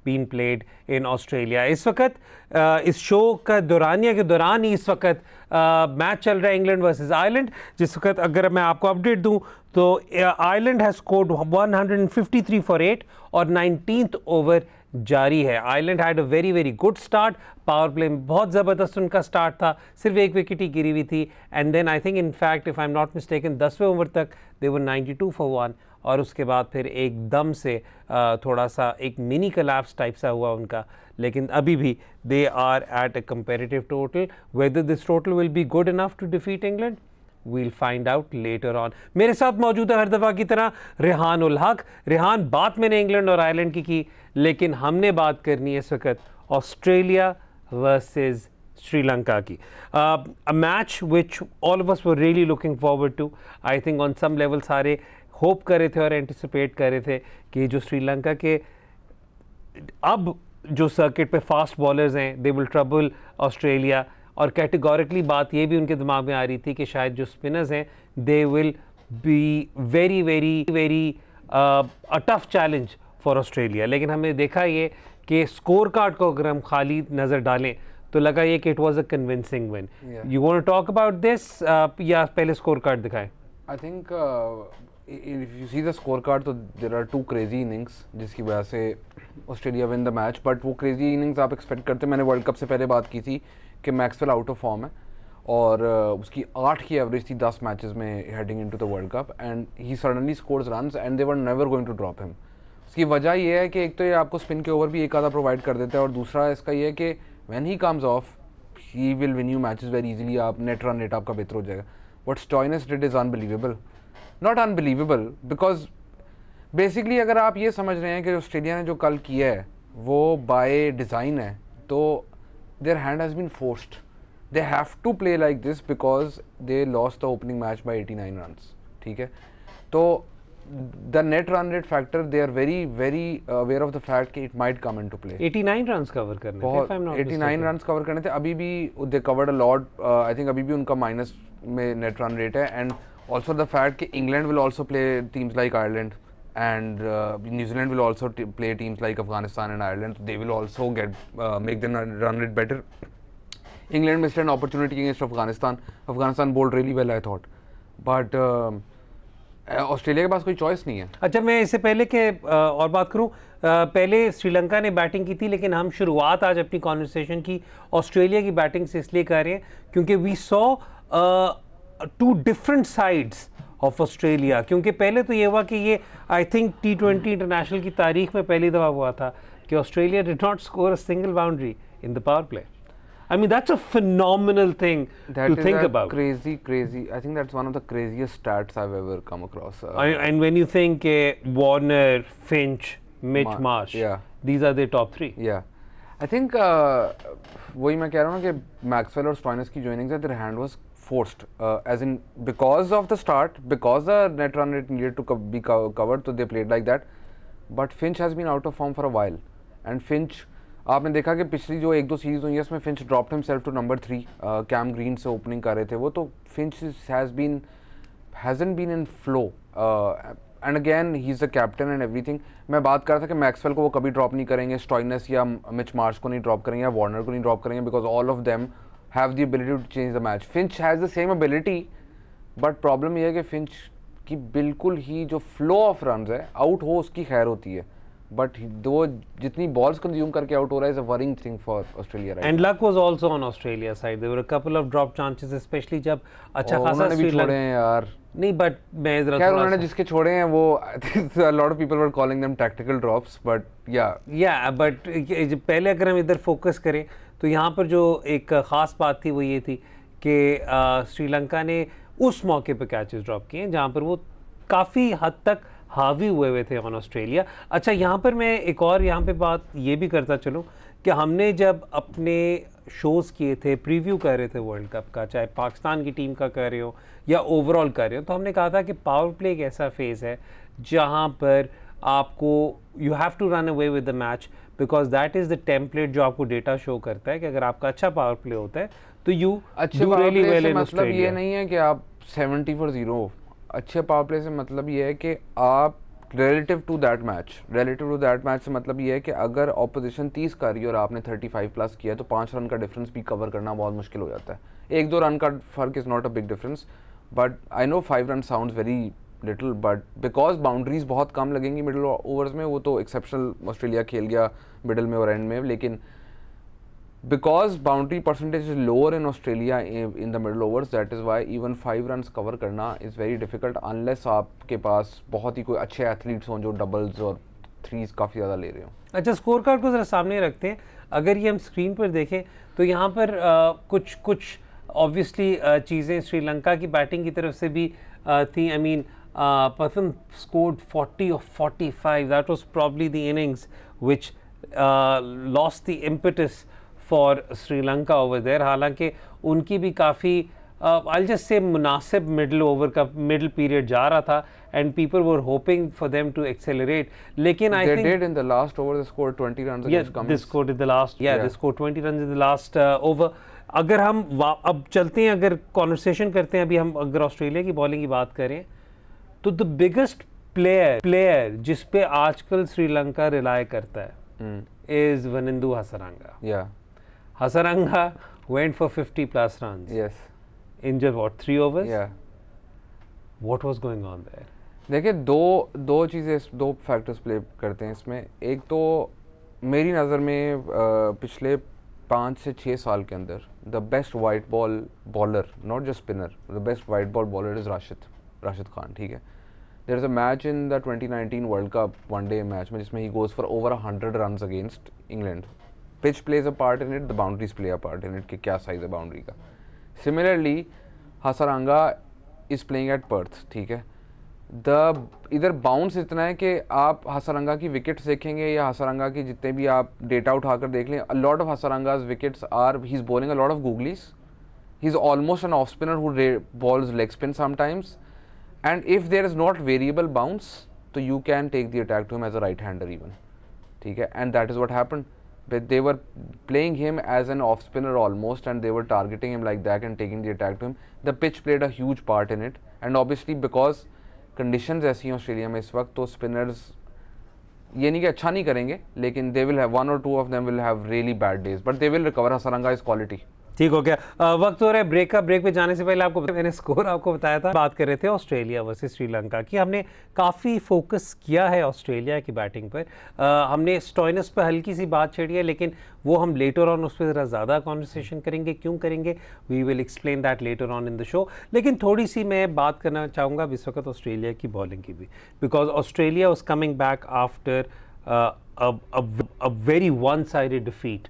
Been played in Australia. इस वक्त इस शो का दौरानिया के दौरान ही इस वक्त मैच चल रहा है इंग्लैंड वर्सेस आयरलैंड, जिस वक्त अगर मैं आपको अपडेट दूं तो आयरलैंड हैज़ स्कोर्ड 153 फॉर 8 और 19th ओवर जारी है। Ireland had a very very good start, power play में बहुत ज़बरदस्त उनका स्टार्ट था, सिर्फ एक विकेट ही गिरी हुई थी, and then I think in fact if I am not mistaken 10वें ओवर तक दे वर 92 फॉर 1 और उसके बाद फिर एकदम से थोड़ा सा एक मिनी कोलैप्स टाइप सा हुआ उनका, लेकिन अभी भी they are at a comparative total. Whether this total will be good enough to defeat England we'll find out later on। मेरे साथ मौजूद है हर दफ़ा की तरह रेहान उल हक। रेहान, बात मैंने इंग्लैंड और आयरलैंड की, लेकिन हमने बात करनी है इस वक्त ऑस्ट्रेलिया वर्सेस श्रीलंका की। A match which all of us were really looking forward to. I think on some level सारे होप कर रहे थे और एंटिसिपेट कर रहे थे कि जो श्रीलंका के अब जो सर्किट पे फास्ट बॉलर्स हैं दे विल ट्रबल ऑस्ट्रेलिया, और कैटेगोरिकली बात ये भी उनके दिमाग में आ रही थी कि शायद जो स्पिनर्स हैं they will be very very very a tough challenge for Australia. लेकिन हमने देखा ये कि स्कोर कार्ड को अगर हम खाली नज़र डालें तो लगा ये कि it was a convincing win. You want to talk about this या पहले स्कोर कार्ड दिखाएं? I think if you see the score card तो देयर आर 2 क्रेजी इनिंग्स जिसकी वजह से Australia win the match, but वो क्रेजी इनिंग्स आप expect करते। मैंने वर्ल्ड कप से पहले बात की थी कि मैक्सवेल आउट ऑफ फॉर्म है और उसकी 8 की एवरेज थी 10 मैचेस में heading into the world cup, and he suddenly scores runs and they were never going to drop him. उसकी वजह ये है कि एक तो ये आपको स्पिन के ओवर भी एक आधा प्रोवाइड कर देता है, और दूसरा इसका ये है कि when he comes of he will win you matches very easily. आप नेट रन रेट आपका बेहतर हो जाएगा। What Stoinis did is unbelievable, not unbelievable because basically अगर आप ये समझ रहे हैं कि ऑस्ट्रेलिया ने जो कल किया है वो बाय डिज़ाइन है, तो their hand has been forced. They have to play like this because they lost the opening match by 89 runs. ठीक है, तो the net run rate factor they are very very aware of the fact कि it might come into play. 89 runs cover करने थे, 89 runs cover करने थे। अभी भी they covered a lot. I think अभी भी उनका माइनस में net run rate है, and also the fact कि England will also play teams like Ireland and New Zealand will also play teams like Afghanistan and Ireland. They will also get make them run rate better. England missed an opportunity against Afghanistan. Afghanistan bowled really well, I thought, but Australia के पास कोई choice नहीं है। अच्छा, मैं इससे पहले के और बात करूं, पहले श्रीलंका ने बैटिंग की थी, लेकिन हम शुरुआत आज अपनी कॉन्वर्सेशन की ऑस्ट्रेलिया की बैटिंग से इसलिए कर रहे हैं क्योंकि we saw 2 different sides of Australia. क्योंकि पहले तो ये हुआ कि ये आई थिंक T20 इंटरनेशनल की तारीख में पहली दफ़ा हुआ था कि Australia did not score a single boundary in the power play. I mean that's a phenomenal thing to think about. Crazy. I think that's one of the craziest stats I've ever come across. And when you think Warner, Finch, Mitch Marsh, these are the top 3. Yeah, I think वही मैं कह रहा हूँ ना कि Maxwell और Stoinis की जो इनिंग्स है their hand was forced, as in because of the start, because the net run rate needed to be covered, so they played like that. But Finch has been out of form for a while, and Finch आपने देखा कि पिछली जो 1-2 series हुई है उसमें Finch dropped himself to number 3। Cam Green से opening कर रहे थे वो, तो Finch hasn't been in flow, and again he is the captain and everything. मैं बात कर रहा था कि मैक्सवेल को वो कभी ड्रॉप नहीं करेंगे, स्टॉइनिस या मिच मार्श को नहीं ड्रॉप करेंगे, या वार्नर को नहीं ड्रॉप करेंगे, because all of them have the ability to change the match. Finch has the same ability, but problem ये है कि फिंच की बिल्कुल ही जो फ्लो ऑफ रन है, आउट हो उसकी खैर होती है, बट वो जितनी बॉल्स कंज्यूम करके आउट हो रहा है is a worrying thing for Australia right. And luck was also on Australia side, there were a couple of drop chances, especially जब अच्छा खासा भी छोड़े हैं यार। नहीं, बट मैं जरा खैर उन्होंने जिसके छोड़े हैं वो a lot of people were calling them tactical drops, but yeah but पहले अगर हम इधर फोकस करें तो यहाँ पर जो एक ख़ास बात थी वो ये थी कि श्रीलंका ने उस मौके पर कैचेस ड्रॉप किए जहाँ पर वो काफ़ी हद तक हावी हुए थे ऑन ऑस्ट्रेलिया। अच्छा, यहाँ पर मैं एक और यहाँ पे बात ये भी करता चलूँ कि हमने जब अपने शोज़ किए थे, प्रीव्यू कर रहे थे वर्ल्ड कप का, चाहे पाकिस्तान की टीम का कर रहे हो या ओवरऑल कर रहे हो, तो हमने कहा था कि पावर प्ले एक ऐसा फेज़ है जहाँ पर आपको you have to run away with the match, because that is the template जो आपको डेटा शो करता है कि अगर आपका अच्छा पावर प्ले होता है तो you do really well in मतलब ये नहीं है कि आप 70 for 0। अच्छे पावर प्ले से मतलब ये है कि आप रिलेटिव टू दैट मैच से मतलब ये है कि अगर ऑपोजिशन 30 कर रही है और आपने 35 प्लस किया तो 5 रन का डिफरेंस भी कवर करना बहुत मुश्किल हो जाता है। 1-2 रन का फर्क is not a big difference, but I know 5 run sounds very little, but because boundaries बहुत कम लगेंगी मिडिल ओवर्स में, वो तो एक्सेप्शनल ऑस्ट्रेलिया खेल गया मिडिल में और एंड में, लेकिन because boundary percentage is lower in Australia in the middle overs, that is why even 5 runs cover करना is very difficult unless आपके पास बहुत ही कोई अच्छे एथलीट्स हों जो डबल्स और थ्रीज काफ़ी ज़्यादा ले रहे हों। अच्छा, स्कोर कार्ड को ज़रा सामने रखते हैं। अगर ये हम स्क्रीन पर देखें तो यहाँ पर कुछ ऑब्वियसली चीज़ें श्रीलंका की बैटिंग की तरफ से भी थी। I mean Pathum scored 40 or 45. That was probably the innings which lost the impetus for Sri Lanka over there. हालांकि उनकी भी काफ़ी I'll just say मुनासिब middle period जा रहा था and people were hoping for them to accelerate. लेकिन I think they did in the last over they scored 20 runs against Cummins. They scored in the last they scored 20 runs in the last over. अगर हम अब चलते हैं, अगर conversation करते हैं, अभी हम अगर ऑस्ट्रेलिया की बॉलिंग की बात करें तो द बिगेस्ट प्लेयर जिस पे आजकल श्रीलंका रिलाय करता है is Wanindu Hasaranga. Hasaranga went for 50 plus runs. Yes. In just what, 3 overs? Yeah. What was going on there? देखिए दो चीज़ें, दो फैक्टर्स प्ले करते हैं इसमें। एक तो मेरी नज़र में पिछले 5 से 6 साल के अंदर the best white ball bowler, not just spinner, the best white ball bowler is Rashid Khan. ठीक है, there is a match in the 2019 world cup one day match में जिसमें he goes for over 100 runs against England. Pitch plays a part in it, the boundaries play a part in it कि क्या size है boundary का। Similarly Hasaranga is playing at Perth. ठीक है, इधर bounce इतना है कि आप हसरंगा की विकेट्स देखेंगे या हसरंगा की जितने भी आप डेटा उठाकर देख लें, a lot of Hasaranga's wickets are, he is bowling a lot of googlies, he is almost an off spinner who bowls leg spin sometimes, and if there is not variable bounce तो you can take the attack to him as a right hander even. ठीक है, and that is what happened, but they were playing him as an off spinner almost, and they were targeting him like that and taking the attack to him. The pitch played a huge part in it, and obviously because conditions ऐसी हैं Australia में इस वक्त, तो spinners ये नहीं कि अच्छा नहीं करेंगे, लेकिन they will have 1 or 2 of them will have really bad days, but they will recover. Hasaranga is quality. ठीक हो गया, वक्त हो रहा है ब्रेक का। ब्रेक पे जाने से पहले आपको मैंने स्कोर आपको बताया था, बात कर रहे थे ऑस्ट्रेलिया वर्सेस श्रीलंका की। हमने काफ़ी फोकस किया है ऑस्ट्रेलिया की बैटिंग पर, हमने स्टॉइनस पर हल्की सी बात छेड़ी है, लेकिन वो हम लेटर ऑन उस पर ज़रा ज़्यादा कॉन्वर्सेशन करेंगे। क्यों करेंगे, we will explain that later on in the show. लेकिन थोड़ी सी मैं बात करना चाहूँगा इस वक्त ऑस्ट्रेलिया की बॉलिंग की भी, because Australia was coming back after a very one-sided defeat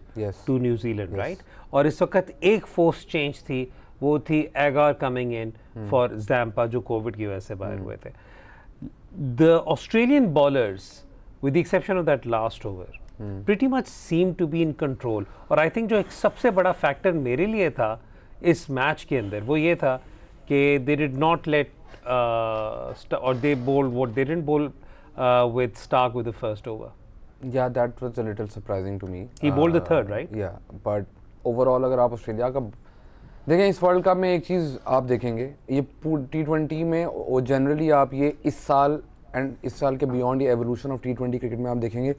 to New Zealand, right? और इस वक्त एक फोर्स चेंज थी, वो थी Agar coming in for Zampa जो कोविड की वजह से बाहर हुए थे। The Australian bowlers with the exception of that last over pretty much seem to be in control. और आई थिंक जो एक सबसे बड़ा फैक्टर मेरे लिए था इस मैच के अंदर वो ये था कि दे डिड नॉट लेट और दे बोल्ड व्हाट दे डिडंट बोल with Stark with the first over. Yeah, that was a little surprising to me. He bowled the third, right? Yeah, but overall अगर आप ऑस्ट्रेलिया का देखें, इस world cup में एक चीज़ आप देखेंगे, ये T20 में और जनरली आप ये इस साल एंड इस साल के बियॉन्ड ये एवोल्यूशन ऑफ T20 क्रिकेट में आप देखेंगे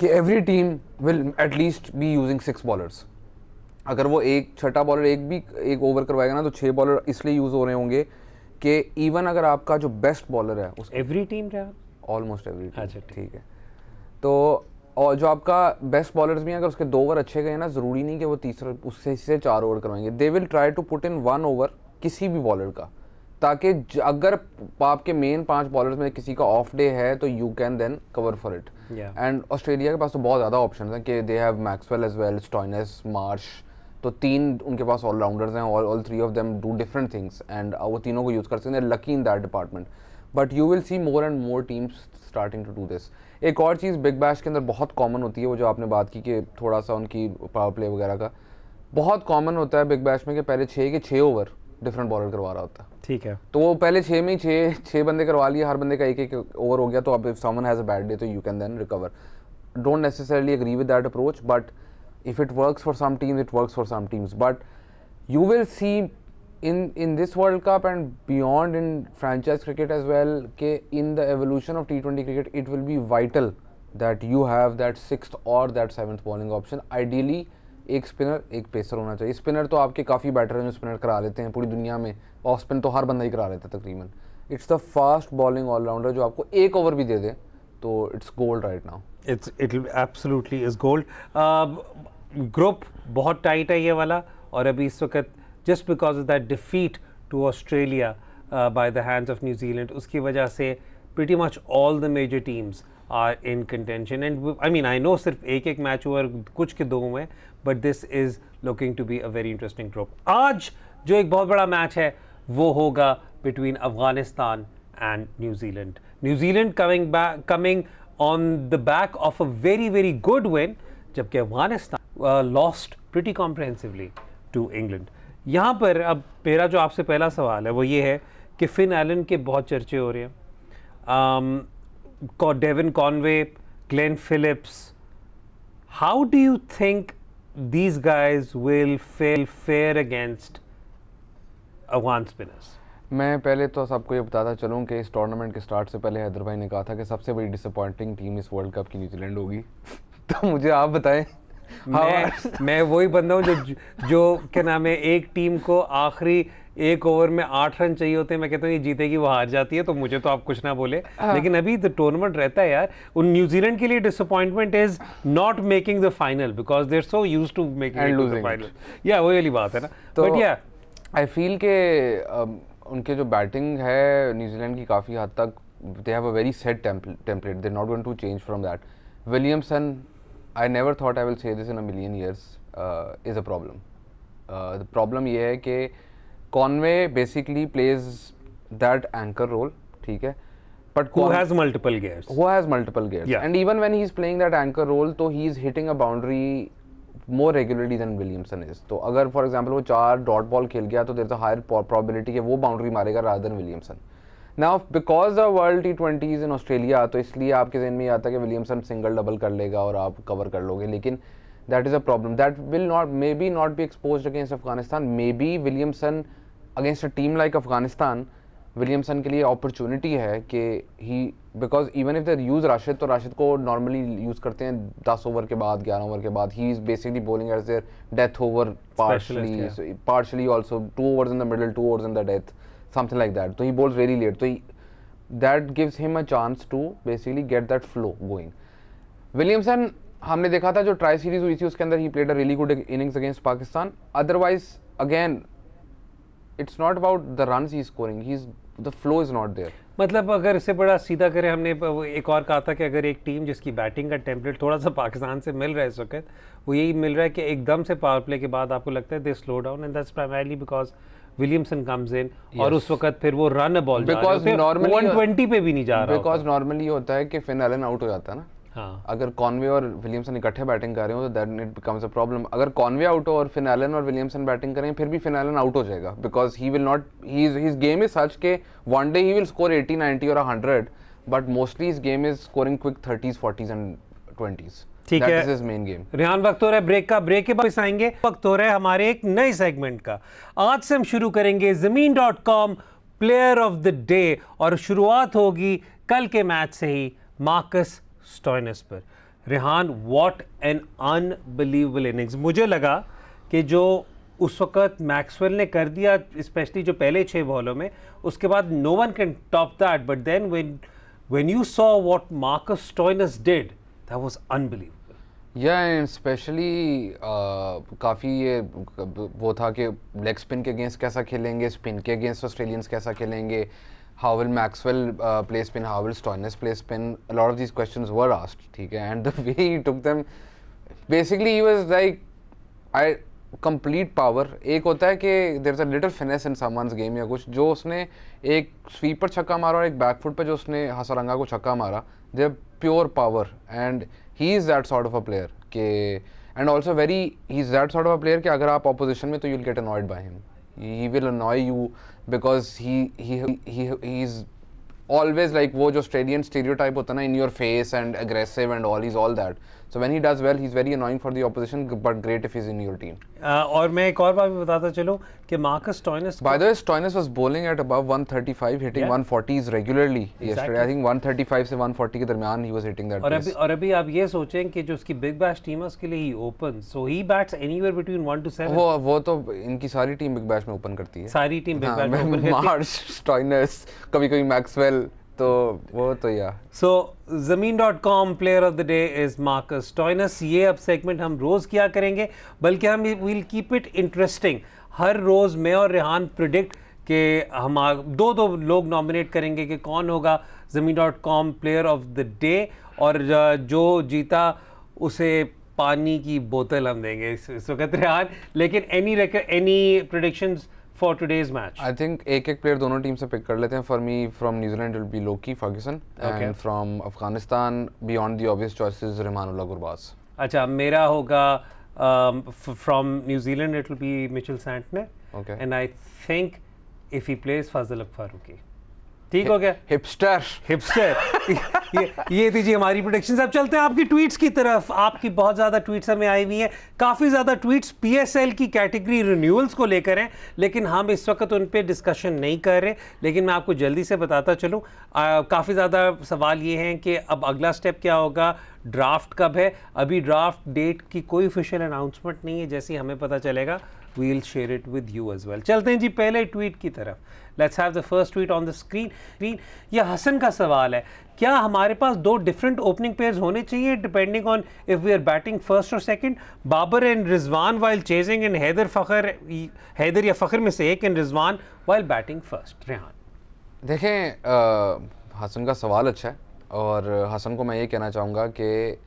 कि every team will at least be using 6 bowlers. अगर वो एक छठा बॉलर एक ओवर करवाएगा ना तो 6 बॉलर इसलिए यूज़ हो रहे होंगे कि इवन अगर आपका जो बेस्ट बॉलर है उस एवरी टीम रहा ऑलमोस्ट एवरी टीम, ठीक है, तो और जो आपका बेस्ट बॉलर्स भी हैं अगर उसके 2 ओवर अच्छे गए ना, ज़रूरी नहीं कि वो तीसरा उससे 4 ओवर करवाएंगे। They will try to put in 1 over किसी भी बॉलर का, ताकि अगर आपके मेन 5 बॉलर्स में किसी का ऑफ डे है तो you can then cover for it. And Australia के पास तो बहुत ज़्यादा ऑप्शन हैं कि they have Maxwell as well, Stoinis, Marsh, तो 3 उनके पास ऑलराउंडर्स हैं, all 3 of them do different things and वो तीनों को यूज़ कर सकते हैं, lucky in that department. But you will see more and more teams starting to do this. एक और चीज़ बिग बैश के अंदर बहुत कॉमन होती है, वो जो आपने बात की कि थोड़ा सा उनकी पावर प्ले वगैरह का बहुत कॉमन होता है बिग बैश में कि पहले 6 ओवर डिफरेंट बॉलर करवा रहा होता है। ठीक है, तो वो पहले 6 में ही 6 बंदे करवा लिए, हर बंदे का एक ओवर हो गया, तो अब if someone has a bad day तो you can then recover. Don't necessarily agree with that approach, but if it works for some teams, it works for some teams. But you will see in this World Cup and beyond in franchise cricket as well, ke in the evolution of T20 cricket, it will be vital that you have that 6th or that 7th bowling option. Ideally एक spinner एक pacer होना चाहिए. Spinner तो आपके काफ़ी batter हैं जो spinner करा लेते हैं पूरी दुनिया में, ऑफ स्पिन तो हर बंदा ही करा लेता है तकरीबन. It's the fast bowling allrounder जो आपको एक ओवर भी दे दे तो it's gold right now. It absolutely is gold. Group बहुत टाइट है ये वाला, और अभी इस वक्त just because of that defeat to Australia by the hands of New Zealand, उसकी वजह से pretty much all the major teams are in contention. And I mean I know सिर्फ एक मैच हुआ, कुछ के 2 हुए, but this is looking to be a very interesting group. आज जो एक बहुत बड़ा मैच है वो होगा between Afghanistan and New Zealand. New Zealand coming on the back of a very good win, जबकि Afghanistan lost pretty comprehensively to England. यहाँ पर अब मेरा जो आपसे पहला सवाल है वो ये है कि फिन एलन के बहुत चर्चे हो रहे हैं, Devon Conway, Glenn Phillips. How do you think these guys will fare against Afghan spinners? मैं पहले तो सबको ये बताता चलूँ कि इस टूर्नामेंट के स्टार्ट से पहले हैदर भाई ने कहा था कि सबसे बड़ी डिसअपॉइंटिंग टीम इस वर्ल्ड कप की न्यूजीलैंड होगी. तो मुझे आप बताएं. मैं वही बंदा हूँ जो क्या नाम है, एक टीम को आखिरी 1 ओवर में 8 रन चाहिए होते हैं, मैं कहता हूँ ये जीतेगी वो हार जाती है, तो मुझे तो आप कुछ ना बोले. लेकिन अभी तो टूर्नामेंट रहता है यार. उन न्यूजीलैंड के लिए disappointment is not making the final because they are so used to making the final. या वही वाली बात है ना. बट या आई फील के उनके जो बैटिंग है न्यूजीलैंड की काफ़ी हद तक they have a very set template, they not going to change from that. Williamson, I never thought I will say this in a million years, is a problem. The problem ये है कि Conway basically plays that anchor role, ठीक है, but who has multiple gears, yeah. And even when he's playing that anchor role, तो he is hitting a boundary more regularly than Williamson is. तो अगर for example वो 4 dot ball खेल गया तो there is a higher probability कि वो boundary मारेगा rather than Williamson. Now because the World T20 is in Australia, तो इसलिए आपके ज़हन में आता है कि विलियमसन सिंगल डबल कर लेगा और आप कवर कर लोगे, लेकिन that is a problem that will not maybe not be exposed against Afghanistan. Maybe Williamson against a team like Afghanistan, Williamson के लिए अपॉर्चुनिटी है कि he, because even if they use Rashid, तो राशिद को नॉर्मली यूज़ करते हैं 10 ओवर के बाद, 11 ओवर के बाद. He is basically bowling as their death over partially also, 2 overs in the middle, 2 overs in the death, something like that. तो ही bowls very late, तो that gives him a chance to basically get that flow going. Williamson हमने देखा था जो tri series हुई थी उसके अंदर he played a really good innings against Pakistan. Otherwise again it's not about the runs he's scoring, the flow is not there. मतलब अगर इससे बड़ा सीधा करें, हमने एक और कहा था कि अगर एक टीम जिसकी बैटिंग का टेम्पलेट थोड़ा सा पाकिस्तान से मिल रहा है इस वक्त, वो यही मिल रहा है कि एकदम से पावर प्ले के बाद आपको लगता है they slow down, and that's primarily because Williamson comes in और उस वक्त फिर वो रन बॉल बिकॉज नॉर्मली 120 पे भी नहीं जा रहा. बिकॉज नॉर्मली होता है कि फिन एलन आउट हो जाता है ना. हाँ. अगर कॉनवे और विलियमसन इकट्ठे बैटिंग कर रहे हो तो that it becomes a problem. अगर कॉनवे आउट हो और फिन एलन और विलियमसन बैटिंग करें फिर भी फिन एलन आउट हो जाएगा, because he will not, his game is such के one day he will score 80, 90 और 100, but mostly his game is scoring quick 30s, 40s and 20s. ठीक है, that is his main game. Rehan, वक्त हो रहा है ब्रेक का. ब्रेक के बाद आएंगे, वक्त हो रहा है हमारे एक नए सेगमेंट का. आज से हम शुरू करेंगे ज़मीन.com प्लेयर ऑफ द डे, और शुरुआत होगी कल के मैच से ही मार्कस स्टोइनिस पर. Rehan, what an unbelievable innings. मुझे लगा कि जो उस वक्त मैक्सवेल ने कर दिया, स्पेशली जो पहले 6 बॉलों में, उसके बाद no one can top that. But then when you saw what Marcus Stoinis did, that was unbelievable. Yeah and specially काफ़ी ये वो था कि लेग स्पिन के अगेंस्ट कैसा खेलेंगे, स्पिन के अगेंस्ट ऑस्ट्रेलियंस कैसा खेलेंगे, how will Maxwell play spin, how will Stoinis play spin, a lot of these questions were asked, ठीक है, and the way he took them, basically he was like, complete power. एक होता है कि there's a little finesse in someone's game या कुछ, जो उसने एक स्वीप पर छक्का मारा और एक बैकफुट पे जो उसने हसरंगा को छक्का मारा, they're pure power, and he is that sort of a player के, and also he's that sort of a player कि अगर आप opposition में तो you'll get annoyed by him. He will annoy you because he's always like वो जो Australian stereotype होता है ना, in your face and aggressive and all, he's all that. So when he does well, he's very annoying for the opposition, but great if he's in your team. और मैं एक और बात भी बताता चलूं कि Marcus Stoinis, by the way, Stoinis was bowling at above 135, hitting 140s regularly yesterday. I think 135 से 140 के दरमियान he was hitting that. और अभी आप ये सोचें कि जो उसकी बिग बैश टीम है उसके लिए ही open, so he bats anywhere between 1 to 7. वो तो इनकी सारी टीम बिग बैश में ओपन करती है, सारी टीम बिग बैश में ओपन करती है. मार्श, स्टोइनिस, कभी-कभी मैक्सवेल, तो वो तो या. So Zameen.com player of the day is Marcus Stoinis. ये अब सेगमेंट हम रोज किया करेंगे, बल्कि हम विल कीप इट इंटरेस्टिंग. हर रोज मैं और रेहान प्रिडिक्ट कि हम दो लोग नॉमिनेट करेंगे कि कौन होगा Zameen.com player of the day, और जो जीता उसे पानी की बोतल हम देंगे इस वक्त रेहान. लेकिन any predictions for today's match? I think एक प्लेयर दोनों टीम से पिक कर लेते हैं. For me, from New Zealand it will be Loki Ferguson, and from Afghanistan, beyond the obvious choices, Rahmanullah Gurbaz. अच्छा, मेरा होगा from New Zealand it will be Mitchell Santner. Okay. And I think if he plays Fazal Farooqi. ठीक हो गया. Hipster. ये दीजिए हमारी predictions. अब चलते हैं आपकी ट्वीट्स की तरफ. आपकी बहुत ज़्यादा ट्वीट्स हमें आई हुई हैं. काफ़ी ज़्यादा ट्वीट्स पीएसएल की कैटेगरी रिन्यूअल्स को लेकर हैं, लेकिन हम इस वक्त उन पे डिस्कशन नहीं कर रहे. लेकिन मैं आपको जल्दी से बताता चलूँ, काफ़ी ज़्यादा सवाल ये हैं कि अब अगला स्टेप क्या होगा, ड्राफ्ट कब है. अभी ड्राफ्ट डेट की कोई ऑफिशियल अनाउंसमेंट नहीं है. जैसे ही हमें पता चलेगा we'll share it with you as well. चलते हैं जी पहले ट्वीट की तरफ. Let's have the first tweet on the screen. ये हसन का सवाल है, क्या हमारे पास दो डिफरेंट ओपनिंग पेयर्स होने चाहिए depending on if we are batting first और second? Babar and Rizwan while chasing and Haider या फखर में से एक and Rizwan while batting first. Rehan देखें, हसन का सवाल अच्छा है, और हसन को मैं ये कहना चाहूँगा कि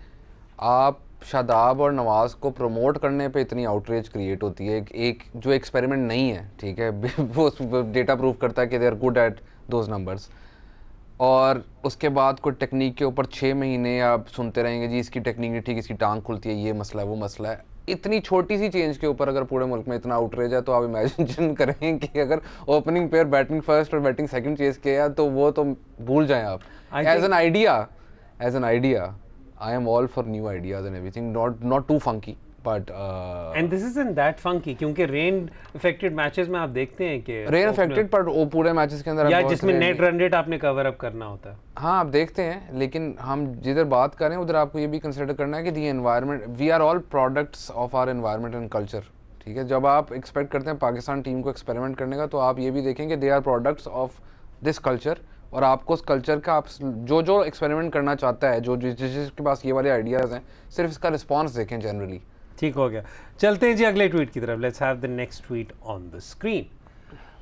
आप शादाब और नवाज़ को प्रमोट करने पे इतनी आउटरीच क्रिएट होती है. एक जो एक्सपेरिमेंट नहीं है, ठीक है, वो डेटा प्रूव करता है कि they are good at those numbers, और उसके बाद कोई टेक्निक के ऊपर 6 महीने आप सुनते रहेंगे जी इसकी टेक्निक नहीं ठीक, इसकी टांग खुलती है, ये मसला है, वो मसला है. इतनी छोटी सी चेंज के ऊपर अगर पूरे मुल्क में इतना आउटरीच है, तो आप इमेजिन करें कि अगर ओपनिंग पेयर बैटिंग फर्स्ट और बैटिंग सेकंड चेज किया, तो वो तो भूल जाएं आप. As an idea I am all for new ideas and everything, not too funky, but and this isn't that funky क्योंकि rain affected matches में आप देखते हैं कि rain affected, पर वो पूरे matches के अंदर या जिसमें net run rate आपने cover up करना होता है. हाँ, आप देखते हैं, लेकिन हम जिधर बात करें उधर आपको ये भी कंसिडर करना है कि the environment, we are all products of our environment and culture. ठीक है, जब आप एक्सपेक्ट करते हैं पाकिस्तान टीम को एक्सपेरिमेंट करने का, तो आप ये भी देखें कि they are products of this culture, और आपको उस कल्चर का आप जो एक्सपेरिमेंट करना चाहता है, जो जिसके पास ये वाले आइडियाज़ हैं, सिर्फ इसका रिस्पांस देखें जनरली. ठीक हो गया. चलते हैं जी अगले ट्वीट की तरफ. Let's have the next tweet on the screen.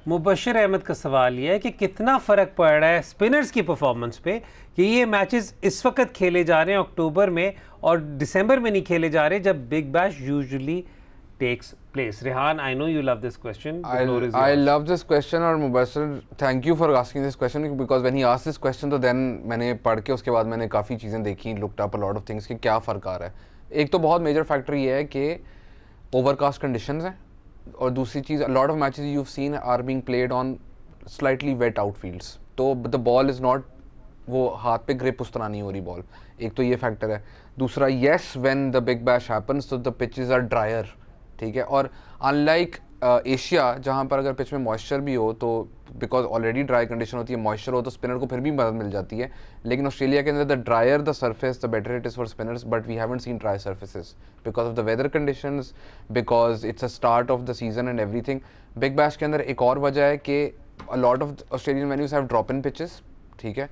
Mubashir Ahmed का सवाल ये है कि कितना फ़र्क पड़ रहा है स्पिनर्स की परफॉर्मेंस पे कि ये मैचेस इस वक्त खेले जा रहे हैं अक्टूबर में और दिसंबर में नहीं खेले जा रहे जब big bash usually takes place. Rehan, I know you love this question. I love this question, और Mubashar, thank you for asking this question, because when he asked this question, तो then मैंने पढ़ के उसके बाद मैंने काफ़ी चीज़ें देखी, looked up a lot of things कि क्या फ़र्क आ रहा है. एक तो बहुत मेजर फैक्टर ये है कि ओवरकास्ट कंडीशंस हैं, और दूसरी चीज़, a lot of matches you've seen are being played on slightly wet outfields, तो the ball is not, वो हाथ पे ग्रिप उस तरह नहीं हो रही बॉल. एक तो ये फैक्टर है. दूसरा, yes, when the big bash happens, so the pitches are drier. ठीक है, और अनलाइक एशिया जहाँ पर अगर पिच में मॉइस्चर भी हो, तो बिकॉज ऑलरेडी ड्राई कंडीशन होती है, मॉइस्चर हो तो स्पिनर को फिर भी मदद मिल जाती है. लेकिन ऑस्ट्रेलिया के अंदर the drier the surface the better it is for spinners, but we haven't seen dry surfaces because of the weather conditions, because it's a start of the season and everything. Big bash के अंदर एक और वजह है कि a lot of Australian venues have drop in pitches. ठीक है,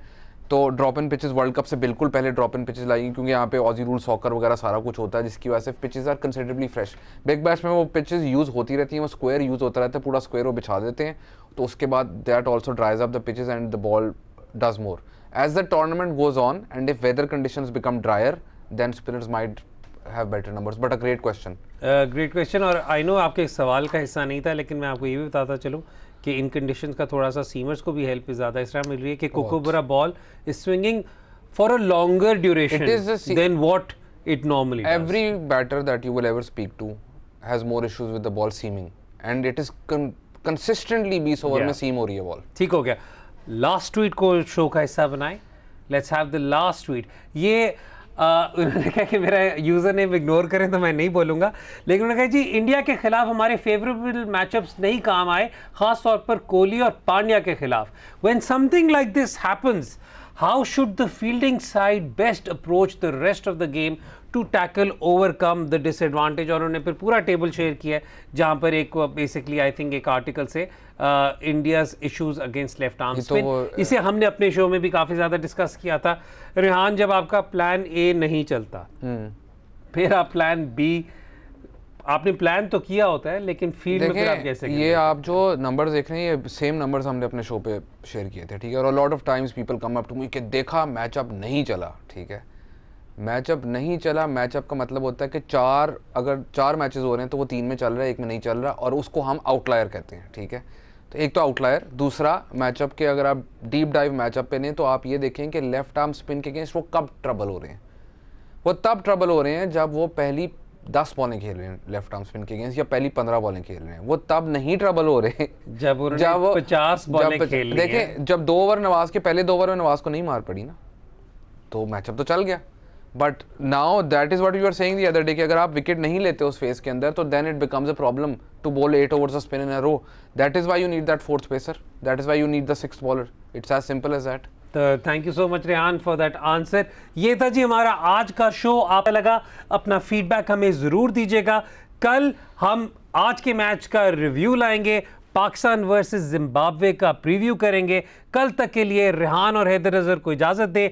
तो drop in pitches world cup से बिल्कुल पहले ड्रॉप इन पिचेस लाएंगे, क्योंकि यहाँ पे ऑजी रूल सॉकर वगैरह सारा कुछ होता है, जिसकी वजह से pitches are considerably fresh. Big bash में वो पिचेस यूज़ होती रहती हैं, वो स्क्वायर यूज़ होता रहता है, पूरा स्क्वायर वो बिछा देते हैं, तो उसके बाद that also dries up the pitches and the ball does more. As the tournament goes on and if weather conditions become drier, then spinners might have better numbers. But a great question. Great question. और I no आपके सवाल का हिस्सा नहीं था, लेकिन मैं आपको ये भी बताता चलूँ कि इन कंडीशंस का थोड़ा सा सीमर्स को भी हेल्प ज़्यादा इस तरह मिल रही है कि Kookaburra ball is swinging for a longer duration than what it normally does. Every batter that you will ever speak to has more issues with the ball seaming, and it is consistently 20 over में सीम हो रही है ball. ठीक हो गया. Last tweet को show का हिस्सा बनाए. Let's have the last tweet. ये उन्होंने कहा कि मेरा यूज़र नेम इग्नोर करें तो मैं नहीं बोलूँगा, लेकिन उन्होंने कहा जी इंडिया के खिलाफ हमारे फेवरेबल मैचअप्स नहीं काम आए, ख़ास तौर पर कोहली और पांड्या के खिलाफ. When something like this happens, how should the fielding side best approach the rest of the game to tackle overcome the disadvantage? और उन्होंने फिर पूरा टेबल शेयर किया है जहाँ पर एक बेसिकली आई थिंक एक आर्टिकल से India's issues against left arm spin, इसे हमने अपने शो में भी काफ़ी ज़्यादा डिस्कस किया था. रेहान, जब आपका प्लान ए नहीं चलता फिर आप प्लान बी, आपने प्लान तो किया होता है लेकिन फील्ड में फिर आप कैसे ये आप जो नंबर्स देख रहे हैं ये सेम नंबर्स हमने अपने शो पे शेयर किए थे, ठीक है. और lot of times people come up to me कि देखा मैचअप नहीं चला, ठीक है. मैचअप नहीं चला, मैचअप का मतलब होता है कि अगर चार मैचेस हो रहे हैं तो वो 3 में चल रहा है, 1 में नहीं चल रहा, और उसको हम आउटलायर कहते हैं, ठीक है. तो एक तो आउटलायर, दूसरा मैचअप के अगर आप डीप डाइव मैचअप पे लें तो आप ये देखें कि लेफ्ट आर्म स्पिन के अगेंस्ट वो कब ट्रबल हो रहे हैं. वो तब ट्रबल हो रहे हैं जब वो पहली 10 बॉलें खेल रहे हैं लेफ्ट आर्म स्पिन के अगेंस्ट, या पहली 15 बॉलें खेल रहे हैं. वो तब नहीं ट्रबल हो रहे हैं जब 50 बॉलें खेल ली. देखें जब 2 ओवर नवाज के, पहले 2 ओवर में नवाज को नहीं मार पड़ी ना, तो मैचअप तो चल गया. But now that is what you are saying the other day कि अगर आप विकेट नहीं लेते उस फेज के अंदर तो then it becomes a problem to bowl 8 overs of spin in a row. That is why you need that fourth pacer, that is why you need the sixth bowler. It's as simple as that. Thank you so much Rehan for that answer. ये था जी हमारा आज का show. आपको लगा, अपना feedback हमें ज़रूर दीजिएगा. कल हम आज के मैच का रिव्यू लाएंगे, पाकिस्तान वर्सेस जिम्बाब्वे का प्रीव्यू करेंगे. कल तक के लिए रेहान और हैदर अजहर को इजाज़त दें.